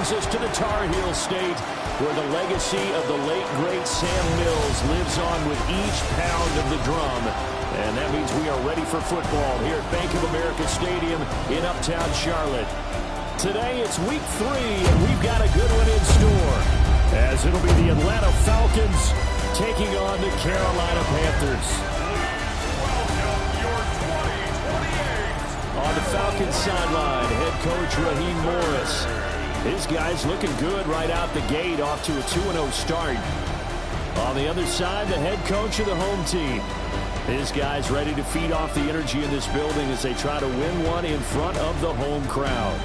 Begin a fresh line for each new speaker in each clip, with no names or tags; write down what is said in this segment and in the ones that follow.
brings us to the Tar Heel State, where the legacy of the late, great Sam Mills lives on with each pound of the drum. And that means we are ready for football here at Bank of America Stadium in Uptown Charlotte. Today it's week 3, and we've got a good one in store, as it'll be the Atlanta Falcons taking on the Carolina Panthers. On the Falcons sideline, head coach Raheem Morris. His guys looking good right out the gate, off to a 2-0 start. On the other side, the head coach of the home team. His guys ready to feed off the energy in this building as they try to win one in front of the home crowd.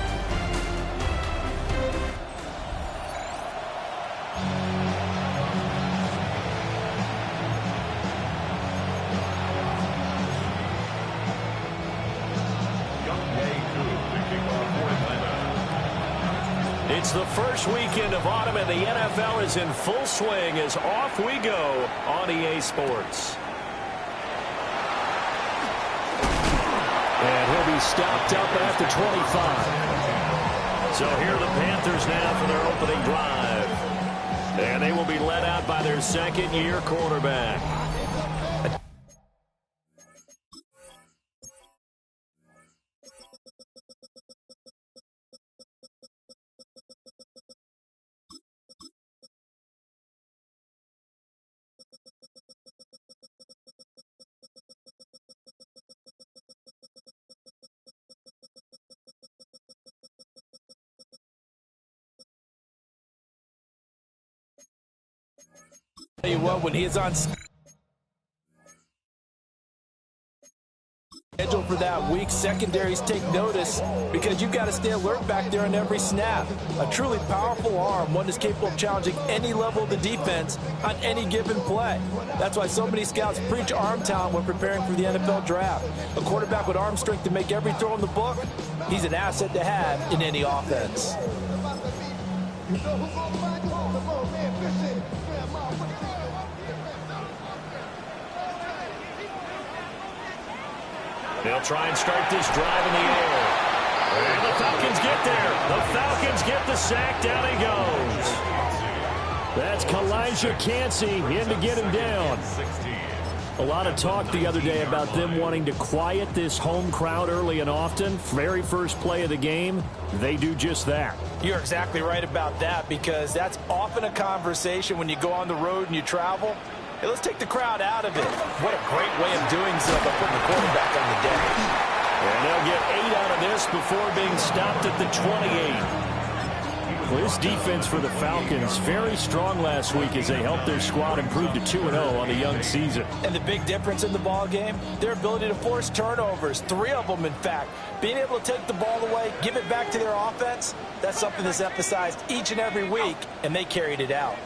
It's the first weekend of autumn, and the NFL is in full swing as off we go on EA Sports. And he'll be stopped up after 25. So here are the Panthers now for their opening drive. And they will be led out by their second-year quarterback.
Tell you what, when he is on schedule for that week, secondaries take notice because you've got to stay alert back there on every snap. A truly powerful arm, one that's capable of challenging any level of the defense on any given play. That's why so many scouts preach arm talent when preparing for the NFL draft. A quarterback with arm strength to make every throw in the book, he's an asset to have in any offense.
They'll try and start this drive in the air. And the Falcons get there. The Falcons get the sack. Down he goes. That's Kalijah Cansey in to get him down. A lot of talk the other day about them wanting to quiet this home crowd early and often. Very first play of the game, they do just that.
You're exactly right about that, because that's often a conversation when you go on the road and you travel. Hey, let's take the crowd out of it. What a great way of doing so by putting the quarterback on the deck.
And they'll get 8 out of this before being stopped at the 28. Well, this defense for the Falcons, very strong last week as they helped their squad improve to 2-0 on the young season.
And the big difference in the ball game, their ability to force turnovers, 3 of them in fact. Being able to take the ball away, give it back to their offense, that's something that's emphasized each and every week, and they carried it out.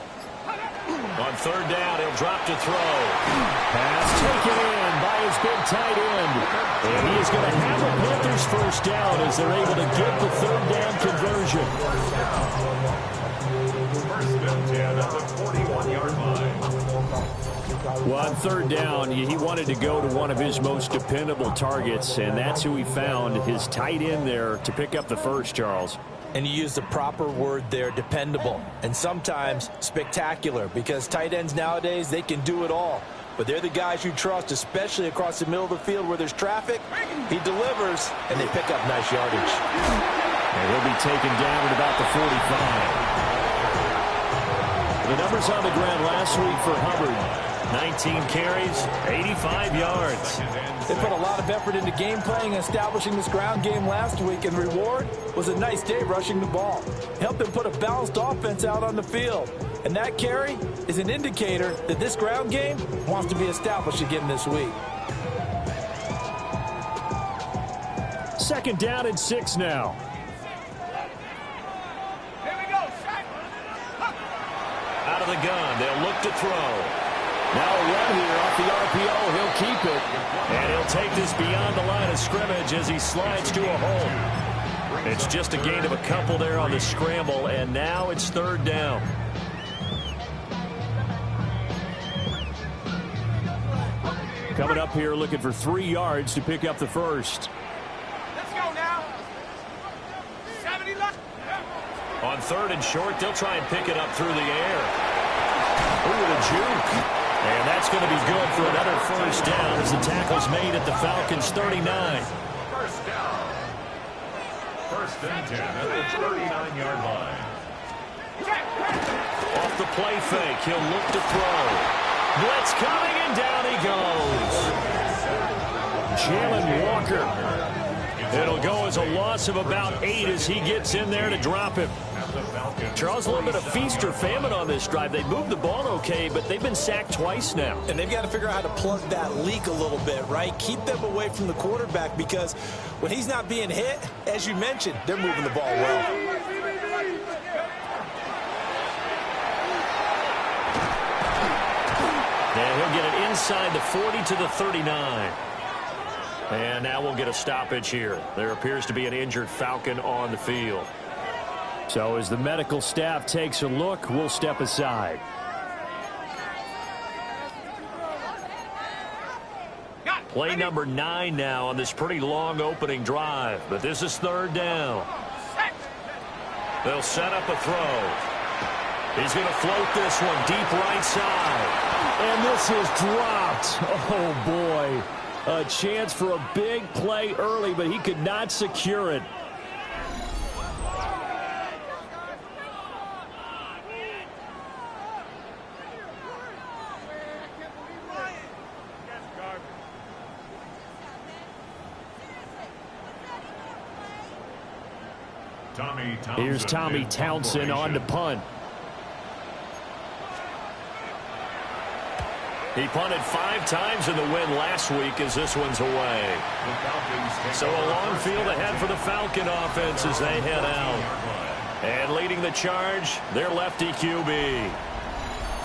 On third down, he'll drop to throw. Pass taken in by his big tight end. And he is going to have a Panthers first down as they're able to get the third down conversion. Well, on third down, he wanted to go to one of his most dependable targets, and that's who he found, his tight end there, to pick up the first, Charles.
And you use the proper word there, dependable, and sometimes spectacular, because tight ends nowadays, they can do it all. But they're the guys you trust, especially across the middle of the field where there's traffic. He delivers, and they pick up nice yardage.
And he'll be taken down at about the 45. The numbers on the ground last week for Hubbard: 19 carries, 85 yards.
They put a lot of effort into game playing and establishing this ground game last week, and the reward was a nice day rushing the ball. Helped them put a balanced offense out on the field. And that carry is an indicator that this ground game wants to be established again this week.
Second down and 6 now.
Here we go.
Out of the gun, they'll look to throw. Now a run here off the RPO. He'll keep it. And he'll take this beyond the line of scrimmage as he slides to a hole. It's just a gain of a couple there on the scramble, and now it's third down. Coming up here looking for 3 yards to pick up the first.
Let's go now. 70 left.
On 3rd and short, they'll try and pick it up through the air. Ooh, the juke. And that's going to be good for another first down as the tackle's made at the Falcons' 39.
First down. 1st and 10 at the 39-yard line.
Off the play fake, he'll look to throw. Blitz coming, and down he goes. Jalen Walker. It'll go as a loss of about 8 as he gets in there to drop him. Charles, a little bit of feast or famine on this drive. They moved the ball okay, but they've been sacked twice now.
And they've got to figure out how to plug that leak a little bit, right? Keep them away from the quarterback because when he's not being hit, as you mentioned, they're moving the ball well.
And he'll get it inside the 40 to the 39. And now we'll get a stoppage here. There appears to be an injured Falcon on the field. So as the medical staff takes a look, we'll step aside. Play number 9 now on this pretty long opening drive. But this is 3rd down. They'll set up a throw. He's going to float this one deep right side. And this is dropped. Oh, boy. A chance for a big play early, but he could not secure it. Here's Tommy Townsend on to punt. He punted 5 times in the win last week as this one's away. So a long field ahead for the Falcon offense as they head out. And leading the charge, their lefty QB.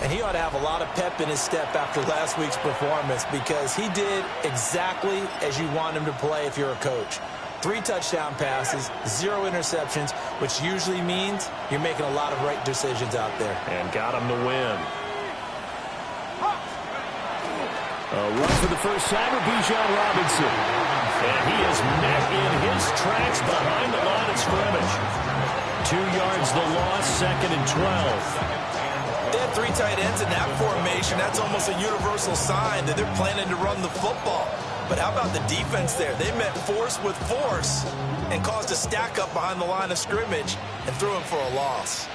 And he ought to have a lot of pep in his step after last week's performance because he did exactly as you want him to play if you're a coach. 3 touchdown passes, 0 interceptions, which usually means you're making a lot of right decisions out there.
And got him the win. A run for the first time of Bijan Robinson. And he is met in his tracks behind the line of scrimmage. 2 yards the loss, 2nd and 12.
They had 3 tight ends in that formation. That's almost a universal sign that they're planning to run the football. But how about the defense there? They met force with force and caused a stack up behind the line of scrimmage and threw him for a loss.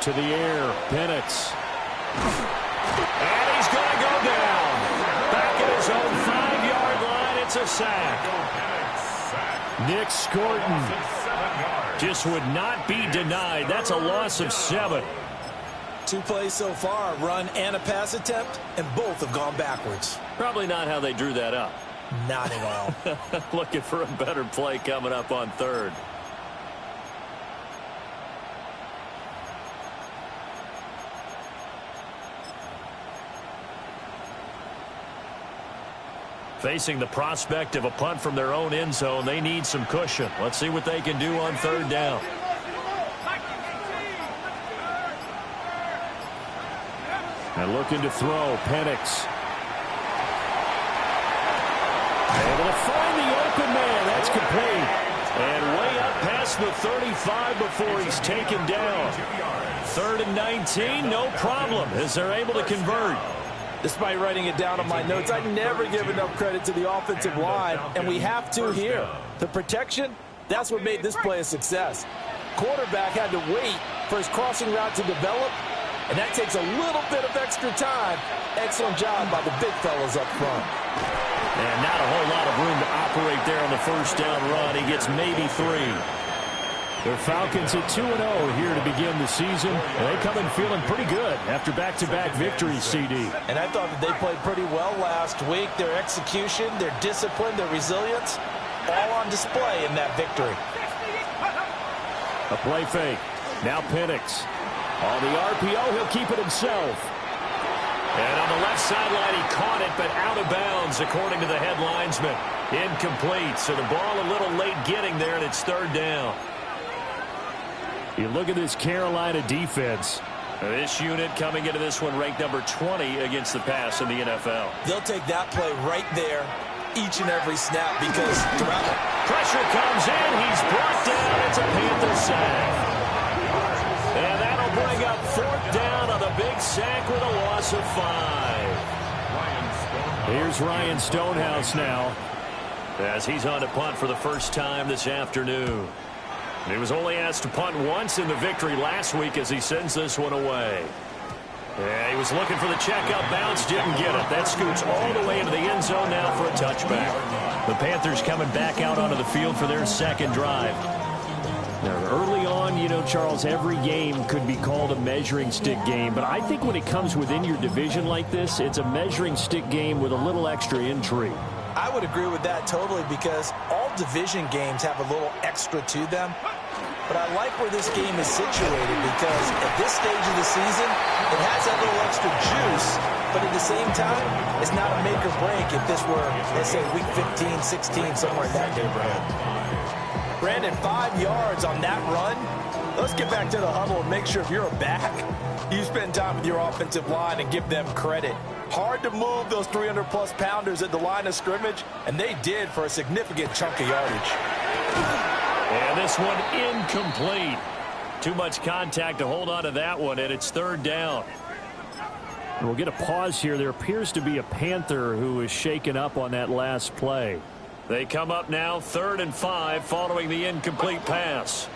To the air, Penix. And he's going to go down. Back at his own 5-yard line, it's a sack. Nick Scorton just would not be denied. That's a loss of 7.
2 plays so far, a run and a pass attempt, and both have gone backwards.
Probably not how they drew that up.
Not at all.
Looking for a better play coming up on 3rd. Facing the prospect of a punt from their own end zone, they need some cushion. Let's see what they can do on 3rd down. And looking to throw, Penix. Able to find the open man. That's complete. And way up past the 35 before he's taken down. 3rd and 19, no problem, as they're able to convert.
Despite writing it down on my notes, I never give enough credit to the offensive line, and we have to here. The protection, that's what made this play a success. Quarterback had to wait for his crossing route to develop, and that takes a little bit of extra time. Excellent job by the big fellas up front.
And not a whole lot of room to operate there on the first down run. He gets maybe 3. The Falcons at 2-0 here to begin the season. And they come in feeling pretty good after back-to-back victories, CD.
And I thought that they played pretty well last week. Their execution, their discipline, their resilience, all on display in that victory.
A play fake. Now Penix. On the RPO, he'll keep it himself. And on the left sideline, he caught it, but out of bounds, according to the head linesman. Incomplete. So the ball a little late getting there, and it's 3rd down. You look at this Carolina defense. This unit coming into this one ranked number 20 against the pass in the NFL.
They'll take that play right there each and every snap because throughout it.
Pressure comes in. He's brought down. It's a Panther sack. And that'll bring up 4th down on the big sack with a loss of 5. Here's Ryan Stonehouse now as he's on to punt for the first time this afternoon. And he was only asked to punt once in the victory last week as he sends this one away. Yeah, he was looking for the checkup bounce, didn't get it. That scoots all the way into the end zone now for a touchback. The Panthers coming back out onto the field for their second drive. Now, early on, you know, Charles, every game could be called a measuring stick game. But I think when it comes within your division like this, it's a measuring stick game with a little extra intrigue.
I would agree with that totally because all division games have a little extra to them. But I like where this game is situated because at this stage of the season, it has that little extra juice, but at the same time, it's not a make or break if this were, let's say, week 15, 16, somewhere in that neighborhood. Brandon, 5 yards on that run. Let's get back to the huddle and make sure if you're a back, you spend time with your offensive line and give them credit. Hard to move those 300-plus pounders at the line of scrimmage, and they did for a significant chunk of yardage.
And this one incomplete. Too much contact to hold on to that one, and it's 3rd down. We'll get a pause here. There appears to be a Panther who is shaken up on that last play. They come up now 3rd and 5 following the incomplete pass.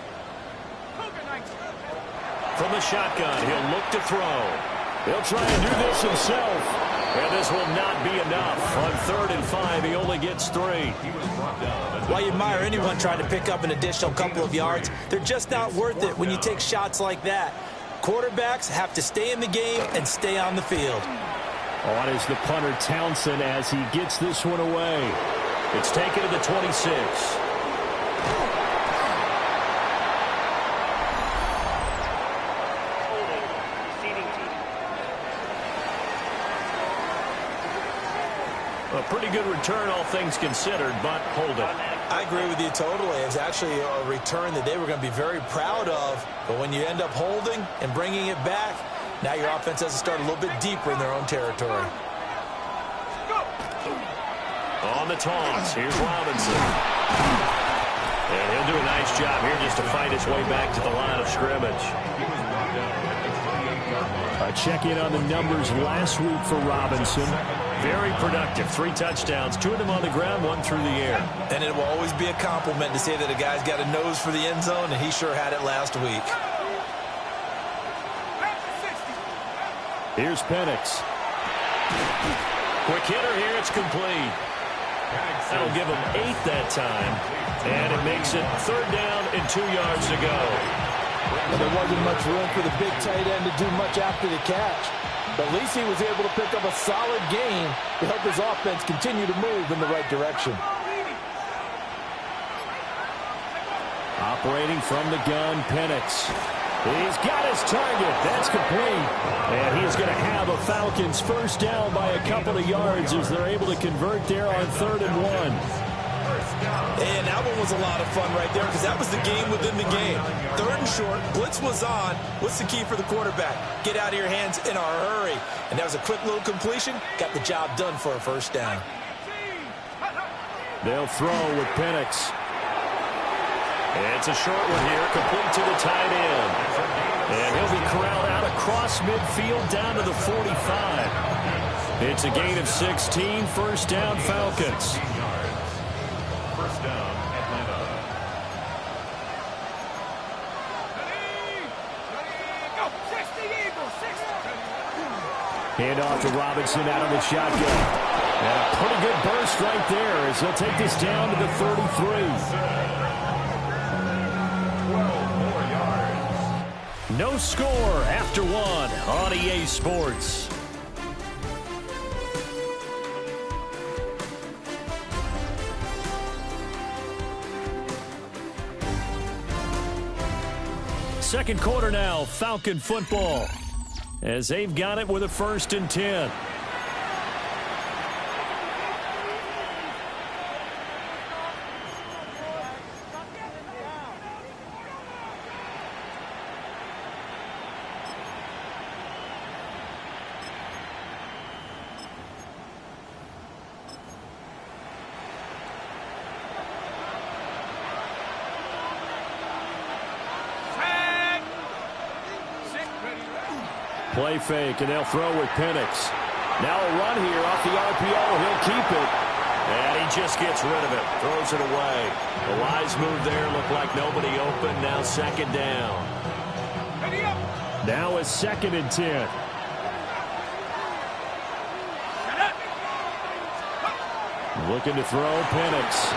From the shotgun, he'll look to throw. He'll try and do this himself. And this will not be enough. On 3rd and 5, he only gets 3.
While you admire anyone trying to pick up an additional couple of yards, they're just not worth it when you take shots like that. Quarterbacks have to stay in the game and stay on the field.
On is the punter Townsend as he gets this one away. It's taken to the 26. A pretty good return, all things considered, but hold it.
I agree with you totally. It's actually a return that they were going to be very proud of. But when you end up holding and bringing it back, now your offense has to start a little bit deeper in their own territory.
On the toss, here's Robinson. And he'll do a nice job here just to fight his way back to the line of scrimmage. A check-in on the numbers last week for Robinson. Very productive. 3 touchdowns, 2 of them on the ground, 1 through the air.
And it will always be a compliment to say that a guy's got a nose for the end zone, and he sure had it last week.
Here's Penix. Quick hitter here, it's complete. That'll give him 8 that time. And it makes it 3rd down and 2 yards to go.
And there wasn't much room for the big tight end to do much after the catch. But at least he was able to pick up a solid gain to help his offense continue to move in the right direction.
Operating from the gun, Penix. He's got his target. That's complete. And he's going to have a Falcons first down by a couple of yards as they're able to convert there on 3rd and 1.
And that one was a lot of fun right there because that was the game within the game. 3rd and short, blitz was on. What's the key for the quarterback? Get out of your hands in a hurry. And that was a quick little completion. Got the job done for a first down.
They'll throw with Penix. It's a short one here, complete to the tight end. And he'll be corralled out across midfield down to the 45. It's a gain of 16, first down Falcons.
First down, Atlanta.
Hand off to Robinson out of the shotgun. And a pretty good burst right there as he'll take this down to the 33.
12 more yards.
No score after 1 on EA Sports. Second quarter now, Falcon football, as they've got it with a 1st and 10. play fake, and they'll throw with Penix. Now a run here off the RPO. He'll keep it. And he just gets rid of it. Throws it away. The wise move there. Looked like nobody open. Now second down. Now it's 2nd and 10. Looking to throw, Penix.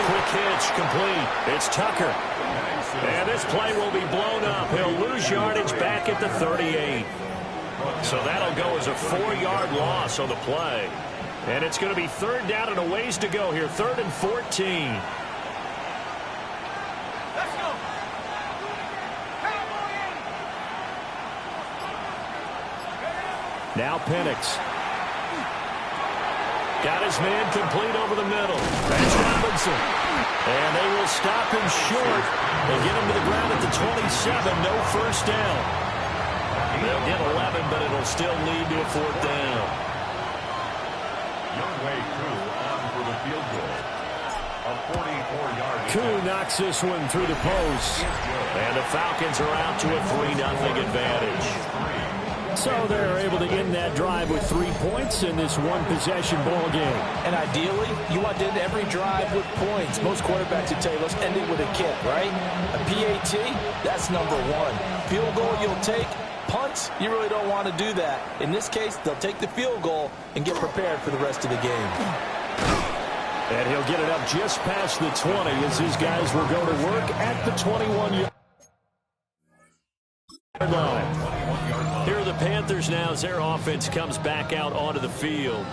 Quick hitch, complete. It's Tucker. And this play will be blown up. He'll lose yardage back at the 38. So that'll go as a 4-yard loss on the play. And it's going to be 3rd down and a ways to go here. 3rd and 14. Now Penix. Got his man complete over the middle. That's Robinson. And they will stop him short. They get him to the ground at the 27. No first down. They'll get 11, but it'll still lead to a 4th down.
Youngway Koo on for the field goal. A 44-yard.
Koo knocks this one through the post. And the Falcons are out to a 3-0 advantage. So they're able to end that drive with 3 points in this one-possession ball game.
And ideally, you want to end every drive with points. Most quarterbacks would tell you, let's end it with a kick, right? A PAT, that's number 1. Field goal you'll take. Punts, you really don't want to do that. In this case, they'll take the field goal and get prepared for the rest of the game.
And he'll get it up just past the 20 as his guys will go to work at the 21-yard line. Here are the Panthers now as their offense comes back out onto the field.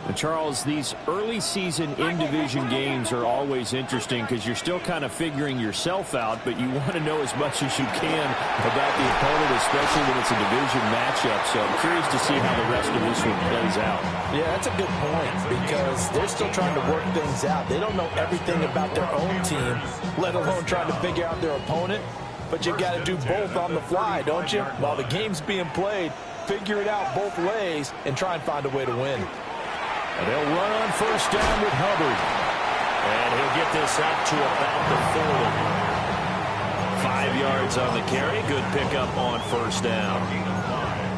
And Charles, these early season in-division games are always interesting because you're still kind of figuring yourself out, but you want to know as much as you can about the opponent, especially when it's a division matchup. So I'm curious to see how the rest of this one plays out.
Yeah, that's a good point because they're still trying to work things out. They don't know everything about their own team, let alone trying to figure out their opponent. But you've got to do both on the fly, don't you? While the game's being played, figure it out both ways and try and find a way to win.
And they'll run on first down with Hubbard. And he'll get this up to about the 40. 5 yards on the carry. Good pickup on first down.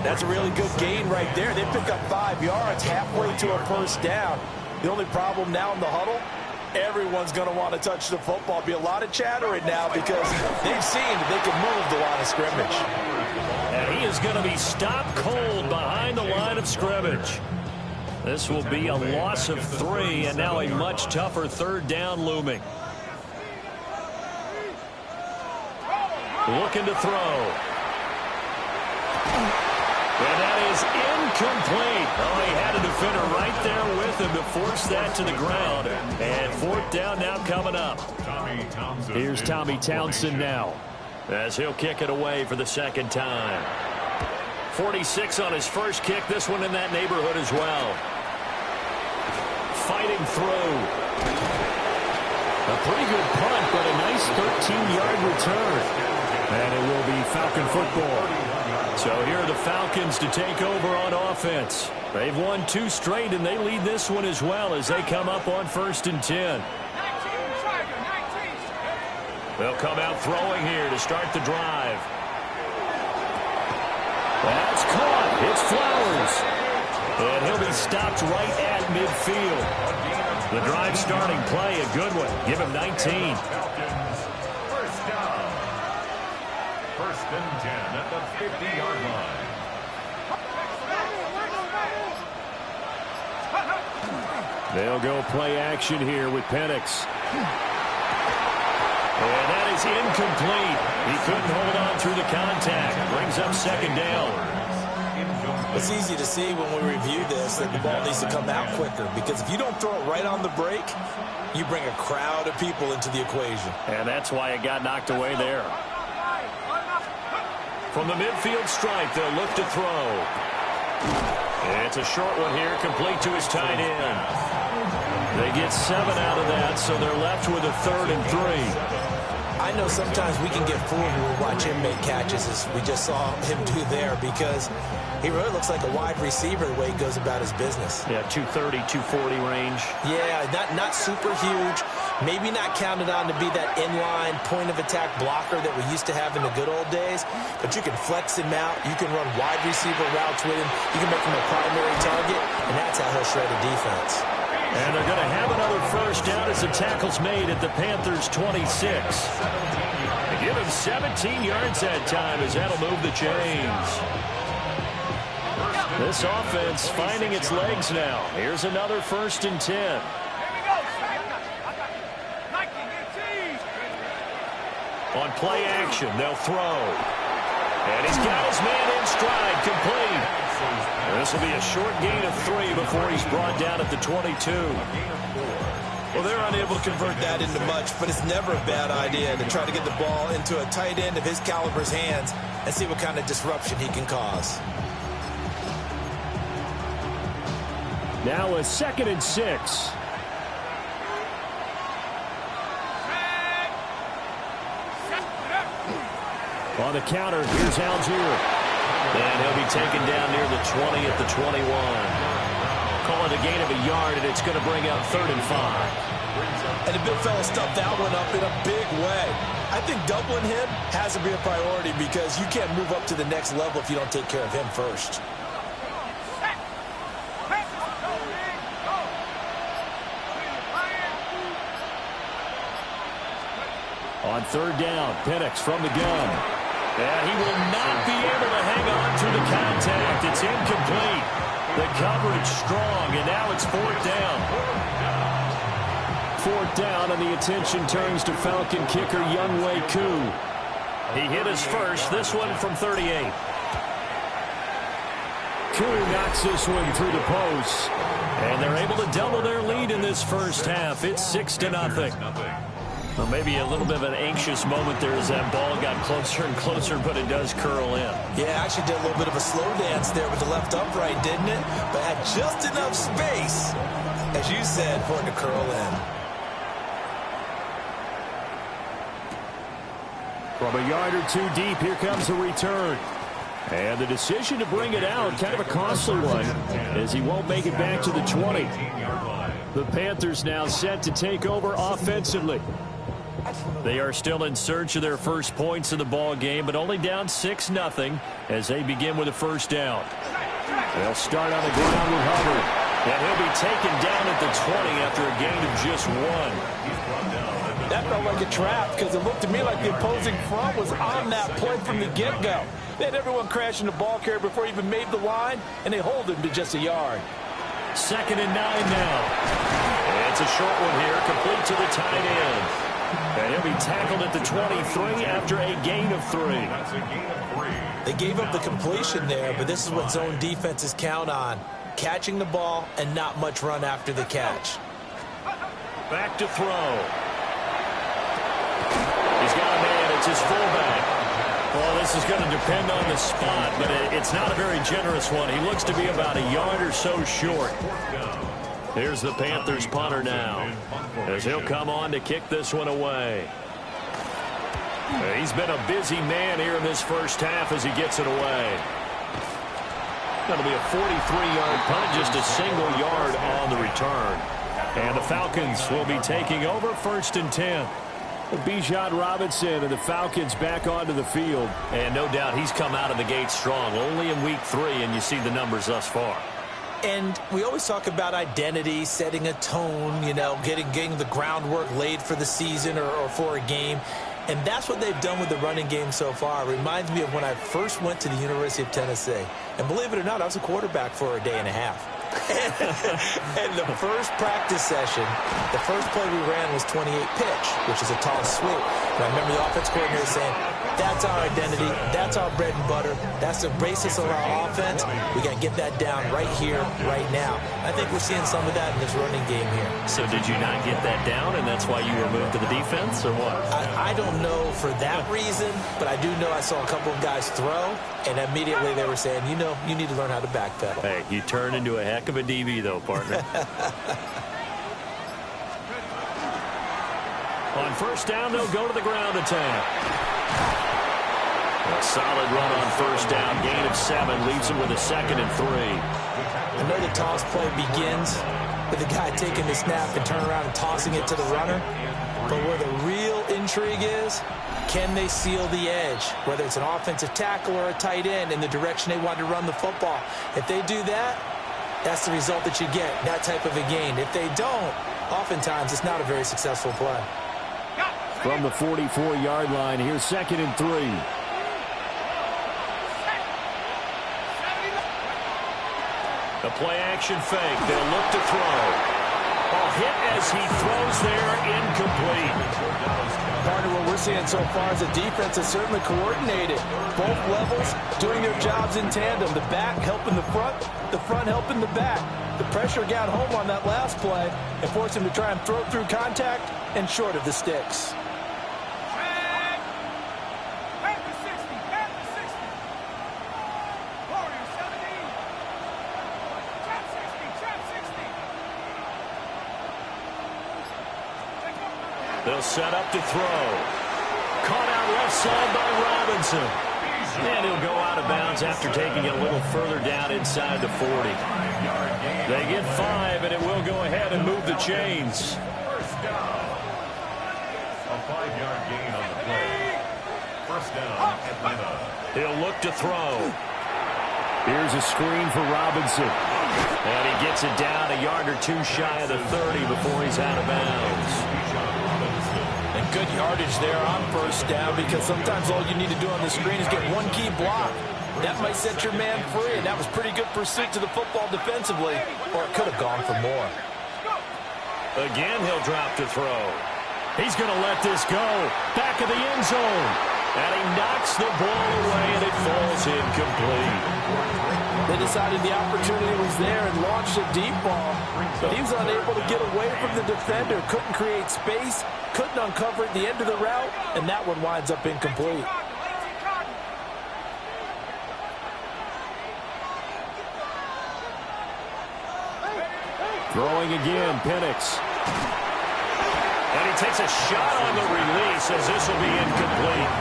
That's a really good gain right there. They pick up 5 yards halfway to a first down. The only problem now in the huddle, everyone's going to want to touch the football. Be a lot of chatter right now because they've seen that they can move the line of scrimmage.
And he is going to be stopped cold behind the line of scrimmage. This will be a loss of 3, and now a much tougher 3rd down looming. Looking to throw. And that is incomplete. Oh, he had a defender right there with him to force that to the ground. And 4th down now coming up. Here's Tommy Townsend now as he'll kick it away for the 2nd time. 46 on his first kick. This one in that neighborhood as well. Fighting through. A pretty good punt, but a nice 13-yard return. And it will be Falcon football. So here are the Falcons to take over on offense. They've won 2 straight, and they lead this one as well as they come up on 1st and 10. They'll come out throwing here to start the drive. That's caught. It's Flowers. And he'll be stopped right at midfield. The drive starting play, a good one. Give him 19.
First down. 1st and 10 at the 50-yard line.
They'll go play action here with Penix. And that is incomplete. He couldn't hold on through the contact. Brings up 2nd down.
It's easy to see when we review this that the ball needs to come out quicker because if you don't throw it right on the break, you bring a crowd of people into the equation.
And that's why it got knocked away there. From the midfield stripe, they'll look to throw. It's a short one here, complete to his tight end. They get 7 out of that, so they're left with a 3rd and 3.
I know sometimes we can get fooled when we watch him make catches, as we just saw him do there, because he really looks like a wide receiver the way he goes about his business.
Yeah, 230, 240 range.
Yeah, not super huge, Maybe not counted on to be that inline point-of-attack blocker that we used to have in the good old days, but you can flex him out. You can run wide receiver routes with him. You can make him a primary target, and that's how he'll shred a defense.
And they're going to have another first down as the tackle's made at the Panthers' 26. They give him 17 yards that time as that'll move the chains. This offense finding its legs now. Here's another 1st and 10. On play action, they'll throw. And he's got his man in stride, complete. This will be a short gain of 3 before he's brought down at the 22.
Well, they're unable to convert that into much, but it's never a bad idea to try to get the ball into a tight end of his caliber's hands and see what kind of disruption he can cause.
Now a 2nd and 6. On the counter, here's Algier. And he'll be taken down near the 20 at the 21. Call it a gain of a yard, and it's going to bring out 3rd and 5.
And the big fella stuffed that one up in a big way. I think doubling him has to be a priority because you can't move up to the next level if you don't take care of him first.
On 3rd down, Penix from the gun. And he will not be able to hang on through the contact. It's incomplete. The coverage strong, and now it's 4th down. 4th down, and the attention turns to Falcon kicker Younghoe Koo. He hit his first, this one from 38. Koo knocks this one through the post. And they're able to double their lead in this first half. It's 6-0. Well, maybe a little bit of an anxious moment there as that ball got closer and closer, but it does curl in.
Yeah, actually did a little bit of a slow dance there with the left upright, didn't it? But had just enough space, as you said, for it to curl in.
From a yard or 2 deep, here comes the return. And the decision to bring it out, kind of a costly one, as he won't make it back to the 20. The Panthers now set to take over offensively. They are still in search of their first points in the ball game, but only down 6-0 as they begin with a first down. They'll start on the ground with Hubbard, and he'll be taken down at the 20 after a gain of just 1.
That felt like a trap because it looked to me like the opposing front was on that play from the get-go. They had everyone crashing the ball carrier before he even made the line, and they hold him to just a yard.
2nd and 9 now. And it's a short one here, complete to the tight end. And he'll be tackled at the 23 after a gain of 3.
They gave up the completion there, but this is what zone defenses count on. Catching the ball and not much run after the catch.
Back to throw. He's got a man. It's his fullback. Well, this is going to depend on the spot, but it's not a very generous one. He looks to be about a yard or so short. Here's the Panthers punter now, as he'll come on to kick this one away. He's been a busy man here in this first half as he gets it away. That'll be a 43-yard punt, just a single yard on the return. And the Falcons will be taking over 1st and 10. Bijan Robinson and the Falcons back onto the field. And no doubt he's come out of the gate strong. Only in week 3, and you see the numbers thus far.
And we always talk about identity, setting a tone, you know, getting the groundwork laid for the season or for a game. And that's what they've done with the running game so far. It reminds me of when I first went to the University of Tennessee. And believe it or not, I was a quarterback for a day and a half. And the first practice session, the first play we ran was 28 pitch, which is a tall sweep. And I remember the offense coordinator saying, that's our identity, that's our bread and butter, that's the basis of our offense. We got to get that down right here, right now. I think we're seeing some of that in this running game here.
So did you not get that down, and that's why you were moved to the defense, or what?
I don't know for that reason, but I do know I saw a couple of guys throw, and immediately they were saying, you know, you need to learn how to backpedal.
Hey, you turn into a heck of a DB, though, partner. On first down, they'll go to the ground attack. A solid run on first down. Gain of 7 leaves him with a 2nd and 3.
I know the toss play begins with the guy taking the snap and turning around and tossing it to the runner. But where the real intrigue is, can they seal the edge, whether it's an offensive tackle or a tight end, in the direction they want to run the football? If they do that, that's the result that you get, that type of a gain. If they don't, oftentimes it's not a very successful play.
From the 44-yard line, here's 2nd and 3. The play-action fake. They'll look to throw. Hit as he throws there, incomplete.
Partner, what we're seeing so far is the defense is certainly coordinated. Both levels doing their jobs in tandem. The back helping the front helping the back. The pressure got home on that last play and forced him to try and throw through contact and short of the sticks.
They'll set up to throw. Caught out left side by Robinson. And he'll go out of bounds after taking it a little further down inside the 40. They get 5, and it will go ahead and move the chains.
First down. A 5-yard gain on the play. First down, Atlanta.
He'll look to throw. Here's a screen for Robinson. And he gets it down a yard or two shy of the 30 before he's out of bounds.
And good yardage there on first down, because sometimes all you need to do on the screen is get one key block. That might set your man free, and that was pretty good pursuit to the football defensively, or it could have gone for more.
Again, he'll drop to throw. He's going to let this go. Back of the end zone. And he knocks the ball away, and it falls incomplete.
They decided the opportunity was there and launched a deep ball, but he was unable to get away from the defender, couldn't create space, couldn't uncover at the end of the route, and that one winds up incomplete.
Throwing again, Penix. And he takes a shot on the release as this will be incomplete.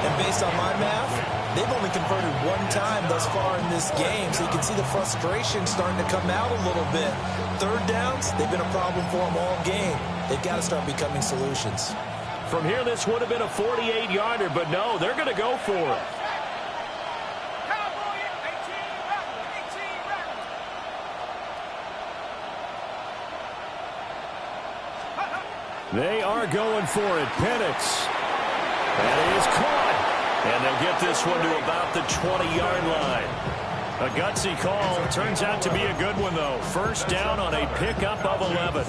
And based on my math, they've only converted one time thus far in this game, so you can see the frustration starting to come out a little bit. Third downs, they've been a problem for them all game. They've got to start becoming solutions.
From here, this would have been a 48-yarder, but no, they're going to go for it. They are going for it. Penix. And it is caught. And they'll get this one to about the 20-yard line. A gutsy call. Turns out to be a good one, though. First down on a pickup of 11.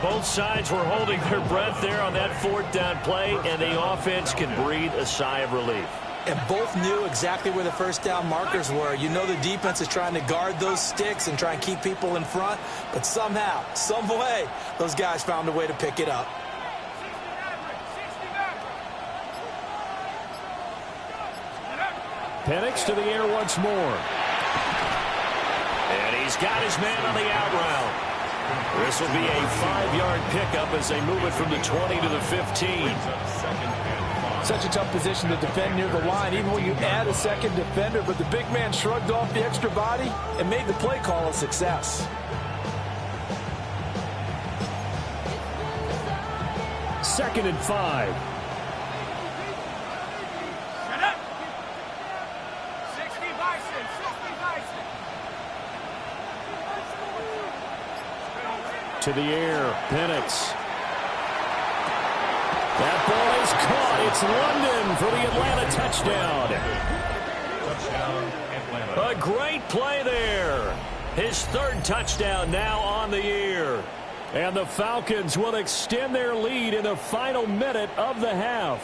Both sides were holding their breath there on that 4th down play, and the offense can breathe a sigh of relief.
And both knew exactly where the first down markers were. You know the defense is trying to guard those sticks and try and keep people in front, but somehow, some way, those guys found a way to pick it up.
Penix to the air once more. And he's got his man on the out route. This will be a 5-yard pickup as they move it from the 20 to the 15.
Such a tough position to defend near the line, even when you add a second defender, but the big man shrugged off the extra body and made the play call a success.
Second and 5. To the air, Penix. That ball is caught. It's London for the Atlanta touchdown. A great play there. His 3rd touchdown now on the year. And the Falcons will extend their lead in the final minute of the half.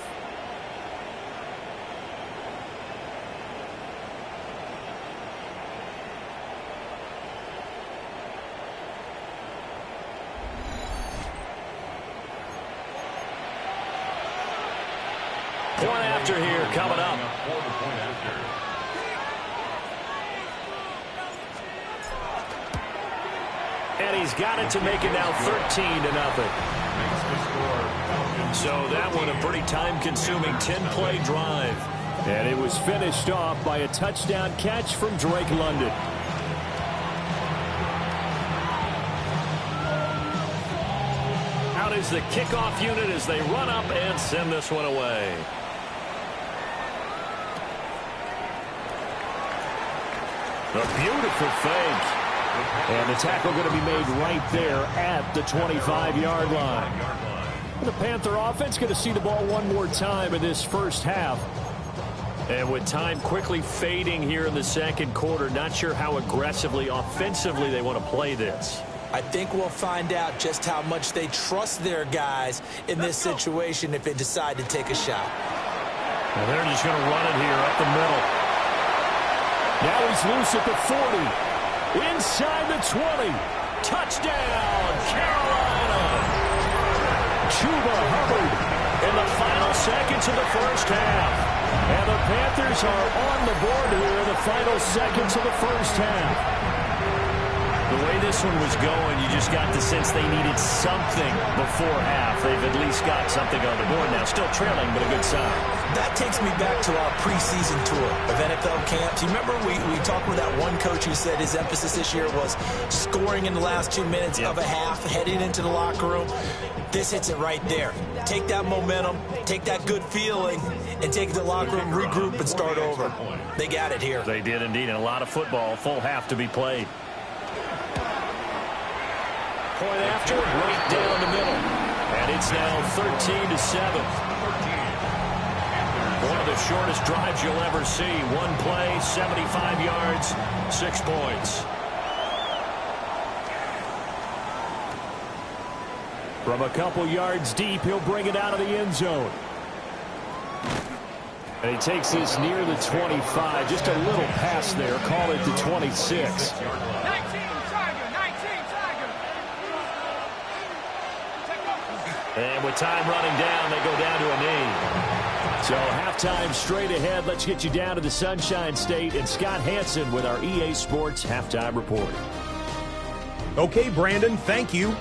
Point after here coming up. And he's got it to make it now 13-0. So that one a pretty time-consuming 10-play drive. And it was finished off by a touchdown catch from Drake London. out is the kickoff unit as they run up and send this one away. A beautiful fake. And the tackle going to be made right there at the 25-yard line. The Panther offense going to see the ball one more time in this first half. And with time quickly fading here in the second quarter, not sure how aggressively, offensively they want to play this.
I think we'll find out just how much they trust their guys in this situation if they decide to take a shot.
Well, they're just going to run it here up the middle. Now he's loose at the 40. Inside the 20. Touchdown, Carolina. Chuba Hubbard in the final seconds of the first half. And the Panthers are on the board here in the final seconds of the first half. The way this one was going, you just got the sense they needed something before half. They've at least got something on the board now. Still trailing, but a good sign.
That takes me back to our preseason tour of NFL camps. You remember we talked with that one coach who said his emphasis this year was scoring in the last 2 minutes of a half, heading into the locker room. This hits it right there. Take that momentum, take that good feeling, and take it to the locker room, regroup, and start over. They got it here.
They did indeed, and a lot of football, full half to be played. Point after, right down the middle. And it's now 13-7. One of the shortest drives you'll ever see. One play, 75 yards, 6 points. From a couple yards deep, he'll bring it out of the end zone. And he takes this near the 25. Just a little pass there. Call it the 26. And with time running down, they go down to a knee. So halftime straight ahead. Let's get you down to the Sunshine State and Scott Hansen with our EA Sports Halftime Report.
Okay, Brandon, thank you.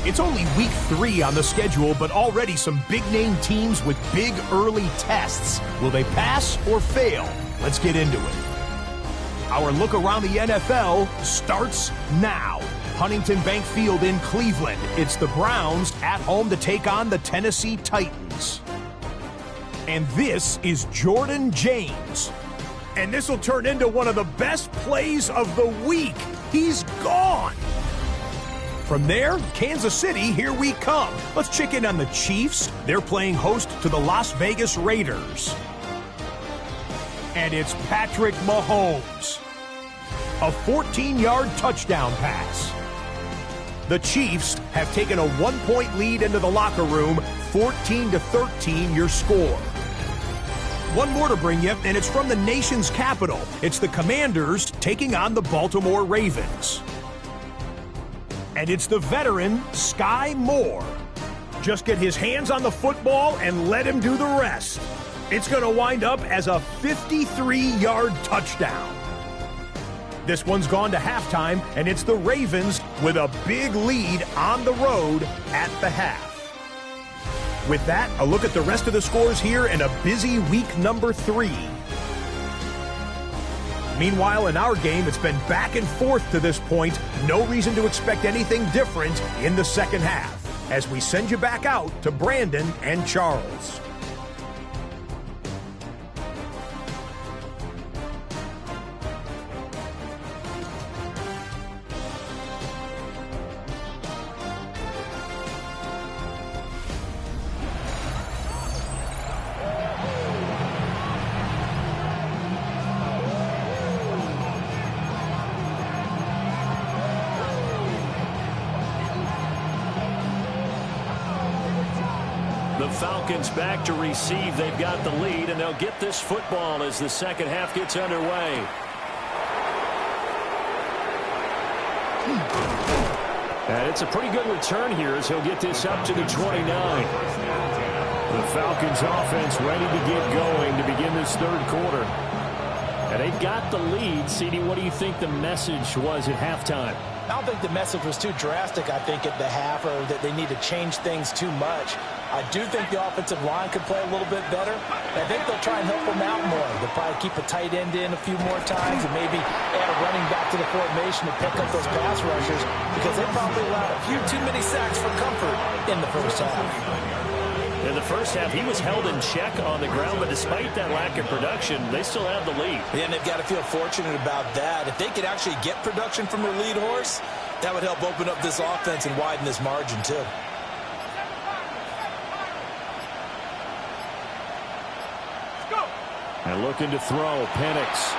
It's only week 3 on the schedule, but already some big-name teams with big early tests. Will they pass or fail? Let's get into it. Our look around the NFL starts now. Huntington Bank Field in Cleveland. It's the Browns at home to take on the Tennessee Titans. And this is Jordan James. And this will turn into one of the best plays of the week. He's gone. From there, Kansas City, here we come. Let's check in on the Chiefs. They're playing host to the Las Vegas Raiders. And it's Patrick Mahomes. A 14-yard touchdown pass. The Chiefs have taken a 1-point lead into the locker room, 14-13 your score. One more to bring you, and it's from the nation's capital. It's the Commanders taking on the Baltimore Ravens. And it's the veteran, Sky Moore. Just get his hands on the football and let him do the rest. It's going to wind up as a 53-yard touchdown. This one's gone to halftime, and it's the Ravens with a big lead on the road at the half. With that, a look at the rest of the scores here in a busy week number 3. Meanwhile, in our game, it's been back and forth to this point. No reason to expect anything different in the second half, as we send you back out to Brandon and Charles.
The Falcons back to receive. They've got the lead, and they'll get this football as the second half gets underway. And it's a pretty good return here as he'll get this up to the 29. The Falcons offense ready to get going to begin this third quarter. And they've got the lead. CD, what do you think the message was at halftime?
I don't think the message was too drastic, I think, at the half, or that they need to change things too much. I do think the offensive line could play a little bit better. I think they'll try and help them out more. They'll probably keep a tight end in a few more times and maybe add a running back to the formation to pick up those pass rushers, because they probably allowed a few too many sacks for comfort in the first half.
In the first half, he was held in check on the ground, but despite that lack of production, they still have the lead.
Yeah, and they've got to feel fortunate about that. If they could actually get production from their lead horse, that would help open up this offense and widen this margin, too.
And looking to throw, Penix.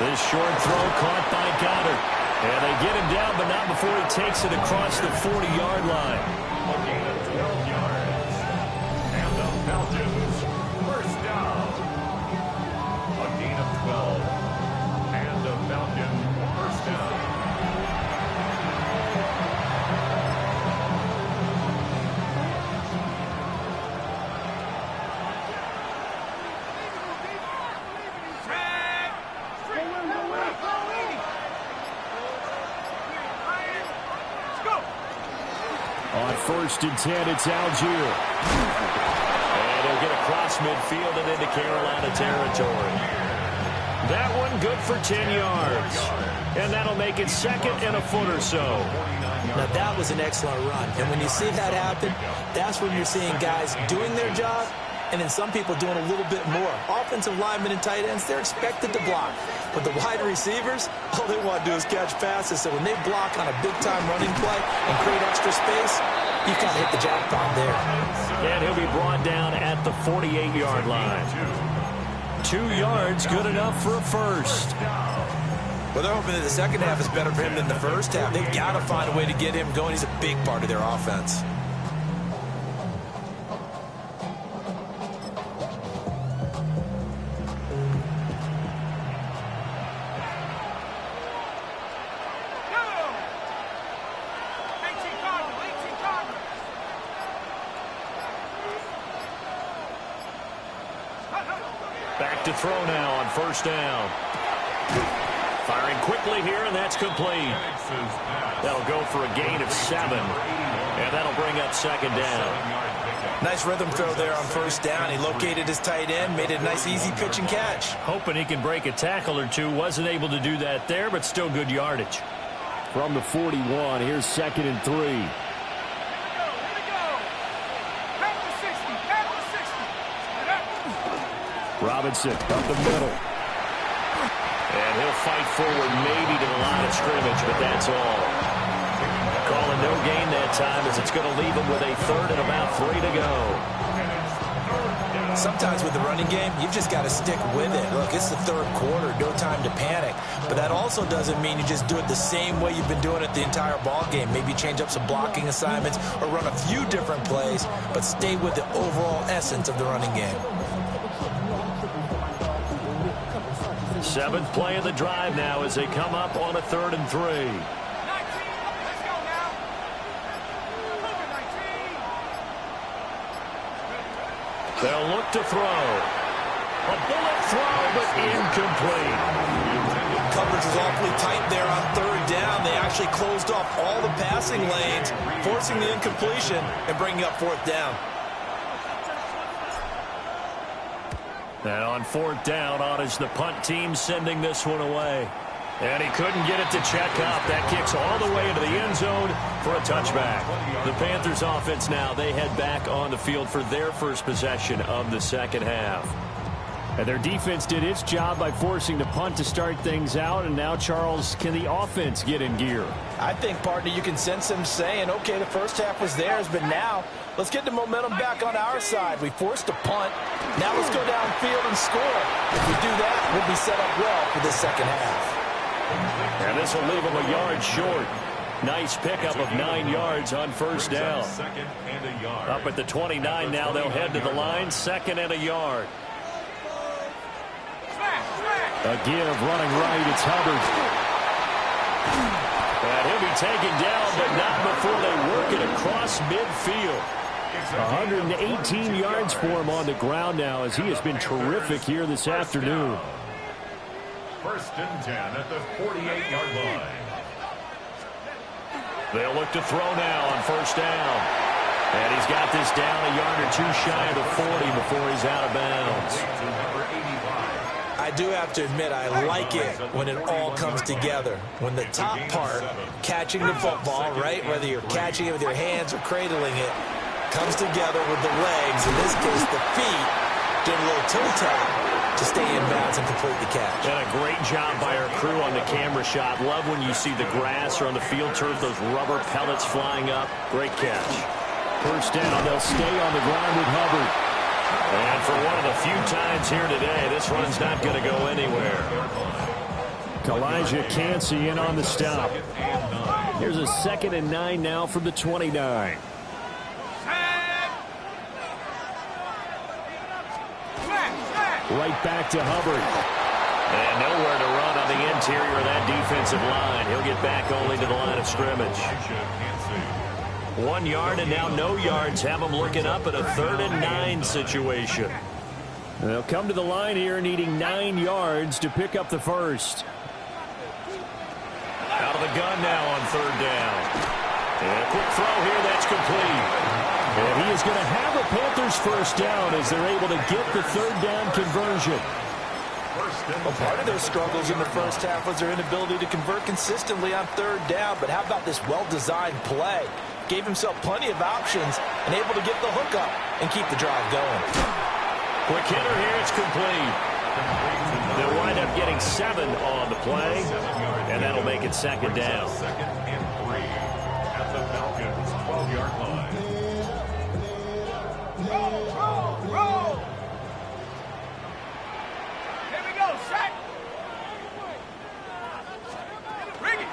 This short throw caught by Goddard. And they get him down, but not before he takes it across the 40-yard line.
A gain of 12 yards. And the Falcons, first down. A gain of 12. And the Falcons, first down.
On 1st and 10, it's Algier. And he'll get across midfield and into Carolina territory. That one good for 10 yards. And that'll make it 2nd and a foot or so.
Now, that was an excellent run. And when you see that happen, that's when you're seeing guys doing their job and then some people doing a little bit more. Offensive linemen and tight ends, they're expected to block. But the wide receivers, all they want to do is catch passes. So when they block on a big-time running play and create extra space, you've got to hit the jackpot there.
And he'll be brought down at the 48-yard line. 2 yards, good enough for a first.
Well, they're hoping that the second half is better for him than the first half. They've got to find a way to get him going. He's a big part of their offense.
Back to throw now on 1st down. Firing quickly here, and that's complete. That'll go for a gain of 7. And that'll bring up 2nd down.
Nice rhythm throw there on 1st down. He located his tight end, made it a nice easy pitch and catch.
Hoping he can break a tackle or two. Wasn't able to do that there, but still good yardage. From the 41, here's 2nd and 3. Robinson up the middle. And he'll fight forward maybe to the line of scrimmage, but that's all. Calling no gain that time as it's going to leave him with a 3rd and about 3 to go.
Sometimes with the running game, you've just got to stick with it. Look, it's the 3rd quarter, no time to panic. But that also doesn't mean you just do it the same way you've been doing it the entire ball game. Maybe change up some blocking assignments or run a few different plays, but stay with the overall essence of the running game.
7th play of the drive now as they come up on a 3rd and 3. They'll look to throw. A bullet throw, but incomplete.
Coverage was awfully tight there on 3rd down. They actually closed off all the passing lanes, forcing the incompletion and bringing up 4th down.
And on 4th down, on is the punt team sending this one away. And he couldn't get it to check up. That kicks all the way into the end zone for a touchback. The Panthers offense now, they head back on the field for their first possession of the 2nd half. And their defense did its job by forcing the punt to start things out. And now, Charles, can the offense get in gear?
I think, partner, you can sense them saying, okay, the first half was theirs, but now let's get the momentum back on our side. We forced a punt. Now let's go downfield and score. If we do that, we'll be set up well for this 2nd half.
And this will leave them a yard short. Nice pickup of 9 yards on 1st down.
2nd and a yard.
Up at the 29 now, they'll head to the line. 2nd and a yard. A give running right, it's Hubbard. And he'll be taken down, but not before they work it across midfield. 118 yards for him on the ground now as he has been terrific here this afternoon.
1st and 10 at the 48-yard line.
They'll look to throw now on first down. And he's got this down a yard or two shy of the 40 before he's out of bounds.
I do have to admit, I like it when it all comes together. When the top part, catching the football, right, whether you're catching it with your hands or cradling it, comes together with the legs, in this case the feet, doing a little toe tap to stay in bounds and complete the catch.
And a great job by our crew on the camera shot. Love when you see the grass or on the field turf, those rubber pellets flying up. Great catch. First down, they'll stay on the ground with Hubbard. And for one of the few times here today, this run's not going to go anywhere. Elijah Cansey in on the stop. Here's a 2nd and 9 now from the 29. Right back to Hubbard. And nowhere to run on the interior of that defensive line. He'll get back only to the line of scrimmage. 1 yard and now no yards. Have them looking up at a 3rd and 9 situation. They'll come to the line here needing 9 yards to pick up the first. Out of the gun now on 3rd down. And a quick throw here, that's complete. And he is going to have a Panthers first down as they're able to get the 3rd down conversion.
Well, part of their struggles in the first half was their inability to convert consistently on 3rd down. But how about this well-designed play? Gave himself plenty of options and able to get the hook up and keep the drive going.
Quick hitter here, it's complete. They'll wind up getting 7 on the play, and that'll make it 2nd down.
2nd and 3 at the Falcons' 12-yard line.
Roll! Here we go, sack! Bring it!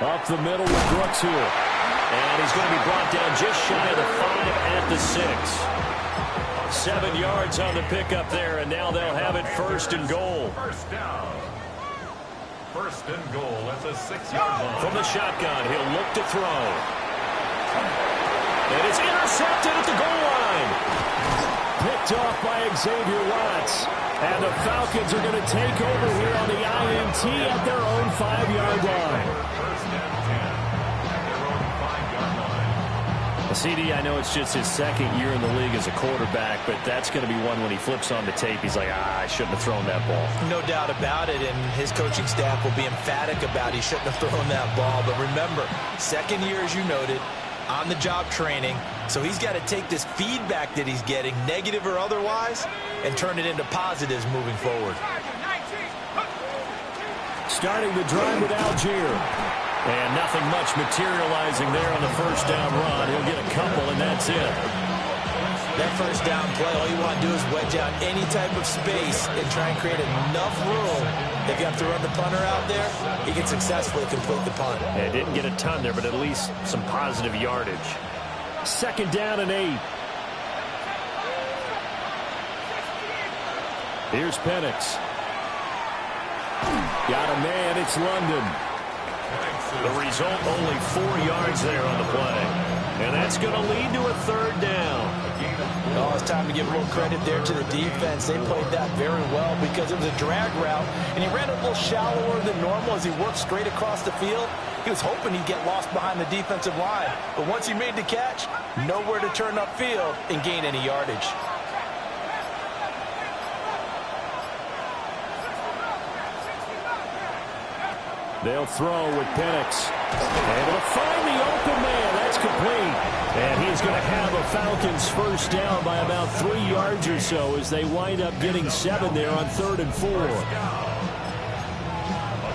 Up the middle with Brooks here. And he's going to be brought down just shy of the 5 at the 6. 7 yards on the pickup there, and now they'll have it 1st and goal.
First down. 1st and goal at the 6-yard line.
From the shotgun, he'll look to throw. And it's intercepted at the goal line. Picked off by Xavier Watts. And the Falcons are going to take over here on the INT at their own 5-yard line.
1st and 10 at their own 5-yard line.
CD, I know it's just his 2nd year in the league as a quarterback, but that's going to be one when he flips on the tape. He's like, I shouldn't have thrown that ball.
No doubt about it, and his coaching staff will be emphatic about he shouldn't have thrown that ball. But remember, 2nd year, as you noted, on-the-job training, so he's got to take this feedback that he's getting, negative or otherwise, and turn it into positives moving forward.
Starting the drive with Algier. And nothing much materializing there on the first down run. He'll get a couple, and that's it.
That first down play, all you want to do is wedge out any type of space and try and create enough room. If you have to run the punter out there, he can successfully complete the punt.
Yeah, didn't get a ton there, but at least some positive yardage. 2nd down and 8. Here's Penix. Got a man, it's London. The result, only 4 yards there on the play. And that's going to lead to a 3rd down.
Oh, it's time to give a little credit there to the defense. They played that very well because it was a drag route, and he ran a little shallower than normal as he worked straight across the field. He was hoping he'd get lost behind the defensive line. But once he made the catch, nowhere to turn upfield and gain any yardage.
They'll throw with Penix. Able to find the open man. That's complete. And he's going to have a Falcons first down by about 3 yards or so as they wind up getting 7 there on 3rd and 4.
A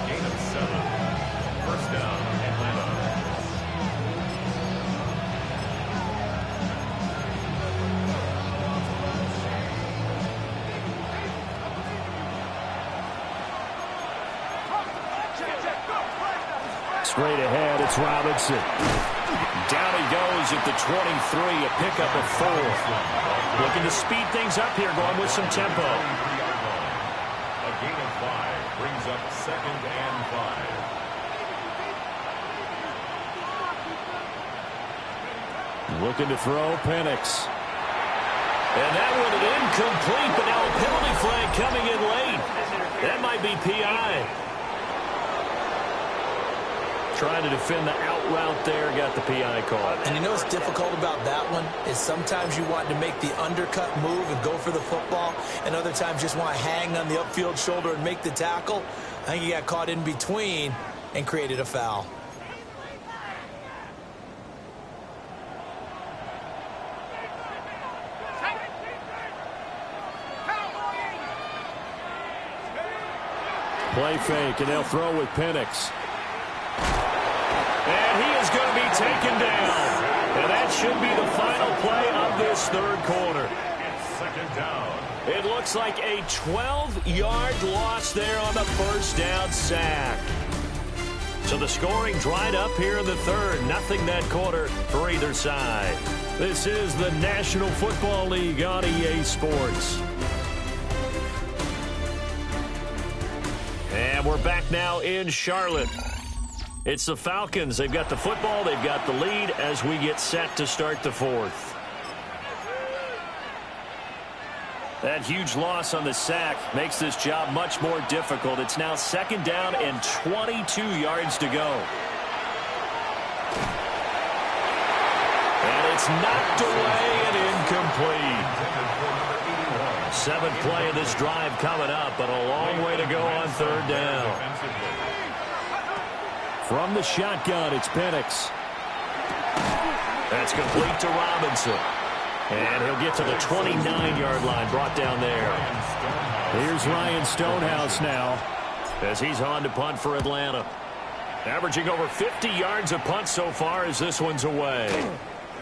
gain of 7. First down, Atlanta.
Straight ahead, it's Robinson. Down he goes at the 23, a pickup of 4. Looking to speed things up here, going with some tempo.
A gain of 5 brings up 2nd and 5.
Looking to throw, Penix. And that one incomplete, but now a penalty flag coming in late. That might be PI. Trying to defend the out route there, got the PI call.
And you know what's difficult about that one is sometimes you want to make the undercut move and go for the football, and other times just want to hang on the upfield shoulder and make the tackle. I think he got caught in between and created a foul.
Play fake, and they'll throw with Penix. And he is going to be taken down. And that should be the final play of this third quarter.
It's second down.
It looks like a 12-yard loss there on the first down sack. So the scoring dried up here in the third. Nothing that quarter for either side. This is the National Football League on EA Sports. And we're back now in Charlotte. It's the Falcons. They've got the football. They've got the lead as we get set to start the fourth. That huge loss on the sack makes this job much more difficult. It's now second down and 22 yards to go. And it's knocked away and incomplete. Seventh play of this drive coming up, but a long way to go on third down. From the shotgun, it's Penix. That's complete to Robinson. And he'll get to the 29-yard line, brought down there. Here's Ryan Stonehouse now as he's on to punt for Atlanta. Averaging over 50 yards a punt so far as this one's away.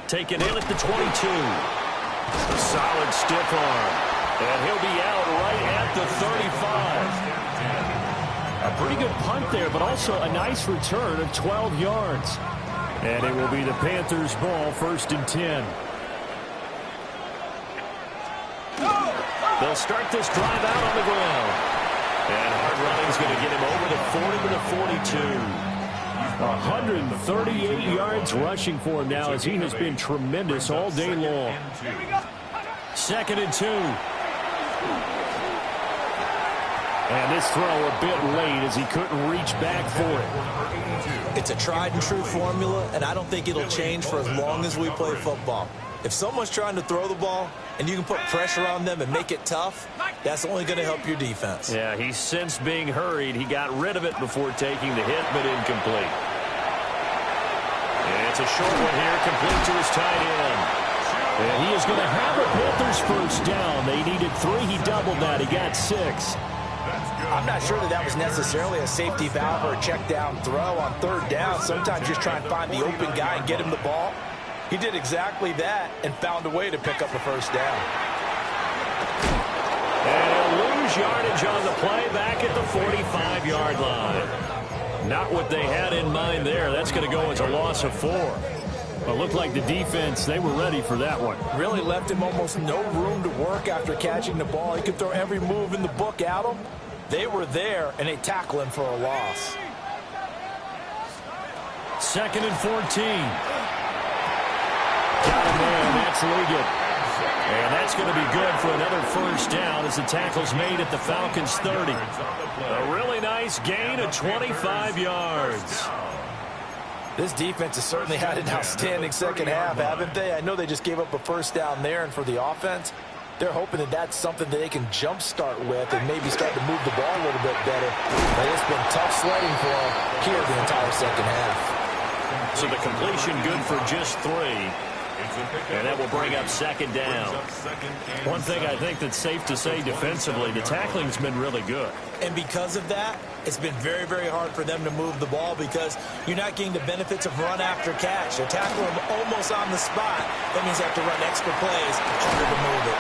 Taken in at the 22. A solid stiff arm. And he'll be out right at the 35. A pretty good punt there, but also a nice return of 12 yards. And it will be the Panthers' ball, first and 10. They'll start this drive out on the ground. And hard running's going to get him over the 40 to the 42. 138 yards rushing for him now as he has been tremendous all day long. Second and 2. And this throw a bit late as he couldn't reach back for it.
It's a tried and true formula, and I don't think it'll change for as long as we play football. If someone's trying to throw the ball and you can put pressure on them and make it tough, that's only going to help your defense.
Yeah, he's since being hurried. He got rid of it before taking the hit, but incomplete. And it's a short one here, complete to his tight end. And he is going to have a Panthers first down. They needed 3. He doubled that. He got 6.
I'm not sure that was necessarily a safety valve or a check down throw on third down. Sometimes just try and find the open guy and get him the ball. He did exactly that and found a way to pick up a first down.
And he'll lose yardage on the play back at the 45-yard line. Not what they had in mind there. That's going to go as a loss of 4. It looked like the defense, they were ready for that one.
Really left him almost no room to work after catching the ball. He could throw every move in the book at him. They were there, and they tackle him for a loss.
Second and 14. Got him there, and that's Liggett. And that's going to be good for another first down as the tackle's made at the Falcons' 30. A really nice gain of 25 yards.
This defense has certainly had an outstanding second half, haven't they? I know they just gave up a first down there, and for the offense, they're hoping that that's something that they can jumpstart with and maybe start to move the ball a little bit better. But it's been tough sledding for them here the entire second half.
So the completion good for just 3. And that will bring up second down. One thing I think that's safe to say defensively, the tackling's been really good.
And because of that, it's been very, very hard for them to move the ball because you're not getting the benefits of run after catch. They tackle them almost on the spot. That means they have to run extra plays, harder to move it.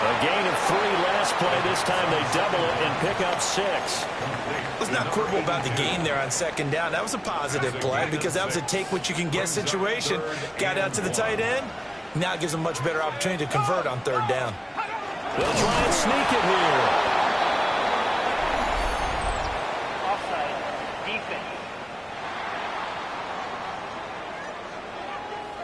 A gain of 3 last play. This time they double it and pick up 6.
Let's not quibble about the gain there on second down. That was a positive play because that was a take-what-you-can-get situation. Got out to the tight end. Now it gives them a much better opportunity to convert on third down.
They'll try and sneak it here.
Offside. Defense.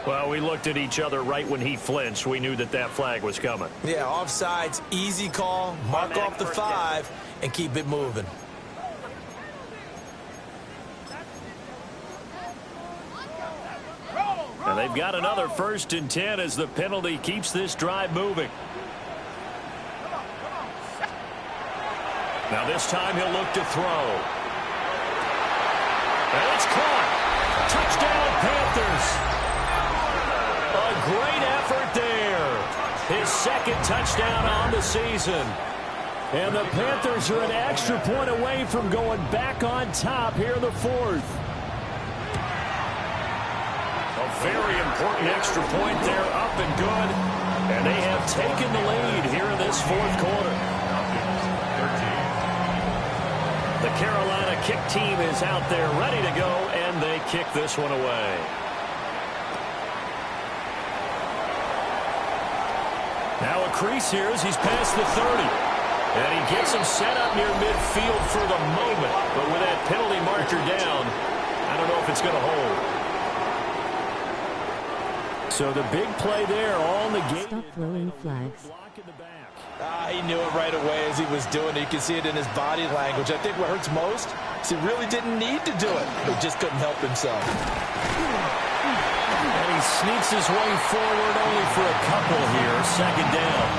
Well, we looked at each other right when he flinched. We knew that that flag was coming.
Yeah, offsides, easy call, mark off the 5, and keep it moving.
they've got another 1st and 10 as the penalty keeps this drive moving. Now this time he'll look to throw. And it's caught. Touchdown, Panthers. A great effort there. His 2nd touchdown on the season. And the Panthers are an extra point away from going back on top here in the 4th. A very important extra point there, up and good. And they have taken the lead here in this 4th quarter. The Carolina kick team is out there ready to go, and they kick this one away. Now a crease here as he's past the 30. And he gets him set up near midfield for the moment. But with that penalty marker down, I don't know if it's going to hold. So the big play there, all negated.
Stop throwing flags.
He knew it right away as he was doing it. You can see it in his body language. I think what hurts most is he really didn't need to do it. He just couldn't help himself.
And he sneaks his way forward only for a couple here. 2nd down.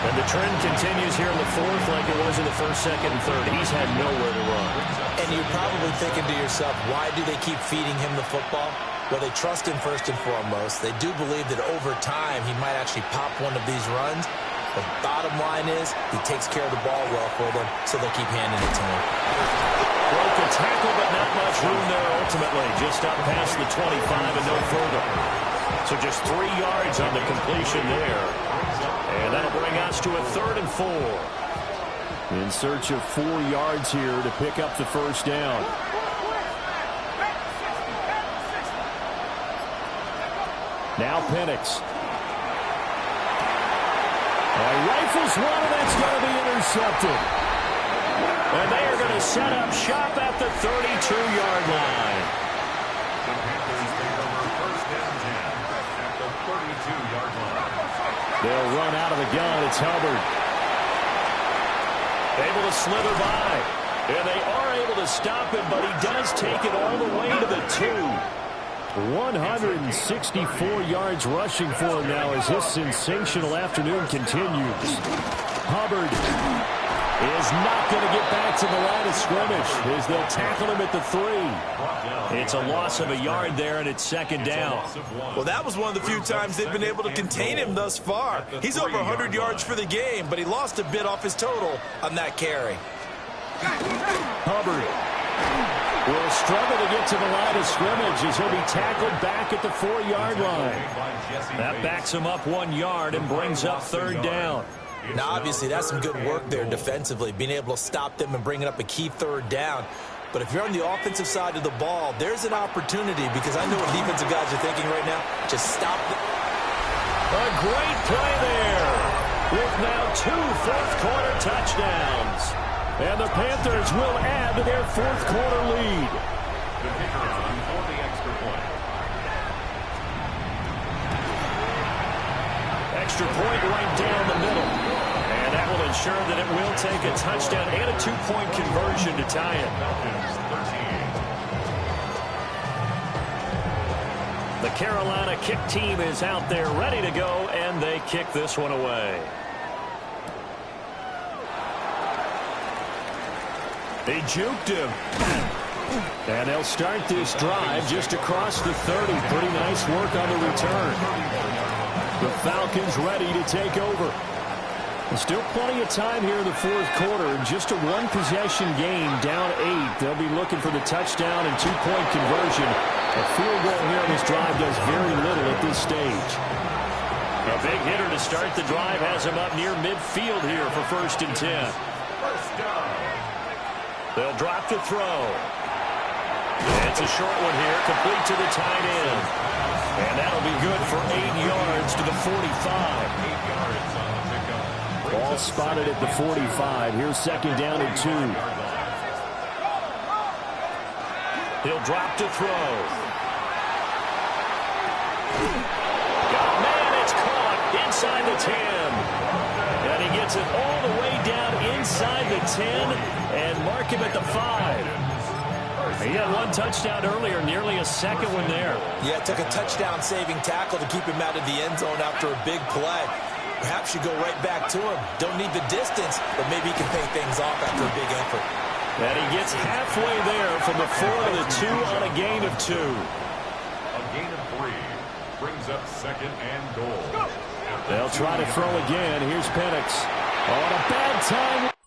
And the trend continues here in the 4th like it was in the 1st, 2nd, and 3rd. He's had nowhere to run.
And you're probably thinking to yourself, why do they keep feeding him the football? Well, they trust him first and foremost. They do believe that over time he might actually pop one of these runs. The bottom line is he takes care of the ball well for them, so they'll keep handing it to him.
Broke a tackle, but not much room there ultimately. Just up past the 25 and no further. So just 3 yards on the completion there. And that'll bring us to a 3rd and 4. In search of 4 yards here to pick up the 1st down. Now Penix. Rifles one, and that's going to be intercepted. And they are going to set up shop at the 32-yard line.
The Panthers take over 1st and 10 at the 32-yard line.
They'll run out of the gun. It's Hubbard. Able to slither by. And they are able to stop him, but he does take it all the way to the 2. 164 yards rushing for him now as his sensational afternoon continues. Hubbard is not going to get back to the line of scrimmage as they'll tackle him at the 3. It's a loss of a yard there, and it's 2nd down.
Well, that was one of the few times they've been able to contain him thus far. He's over 100 yards for the game, but he lost a bit off his total on that carry.
Hubbard will struggle to get to the line of scrimmage as he'll be tackled back at the 4-yard line. That backs him up 1 yard and brings up 3rd down.
Now, obviously, that's some good work there defensively, being able to stop them and bringing up a key 3rd down. But if you're on the offensive side of the ball, there's an opportunity, because I know what defensive guys are thinking right now. Just stop it.
A great play there with now 2 fourth-quarter touchdowns. And the Panthers will add to their 4th quarter lead.
The kicker on for the extra point.
Extra point right down the middle. And that will ensure that it will take a touchdown and a 2-point conversion to tie it.
Falcons 13.
The Carolina kick team is out there ready to go, and they kick this one away. They juked him. And they'll start this drive just across the 30. Pretty nice work on the return. The Falcons ready to take over. Still plenty of time here in the 4th quarter. Just a 1-possession game, down 8. They'll be looking for the touchdown and 2-point conversion. A field goal here on this drive does very little at this stage. A big hitter to start the drive has him up near midfield here for 1st and 10.
First down.
They'll drop to throw. It's a short one here, complete to the tight end. And that'll be good for 8 yards to the 45.
8 yards on the pickup.
Ball spotted at the 45. Here's 2nd down and 2. He'll drop to throw. Man, it's caught inside the 10. And he gets it all the way down inside the 10 and mark him at the 5. He had one touchdown earlier, nearly a second one there.
Yeah, it took a touchdown-saving tackle to keep him out of the end zone after a big play. Perhaps you go right back to him. Don't need the distance, but maybe he can pay things off after a big effort.
And he gets halfway there from the 4 to the 2 on a gain of 2.
A gain of 3 brings up 2nd and goal.
They'll try to throw again. Here's Penix. On a bad time.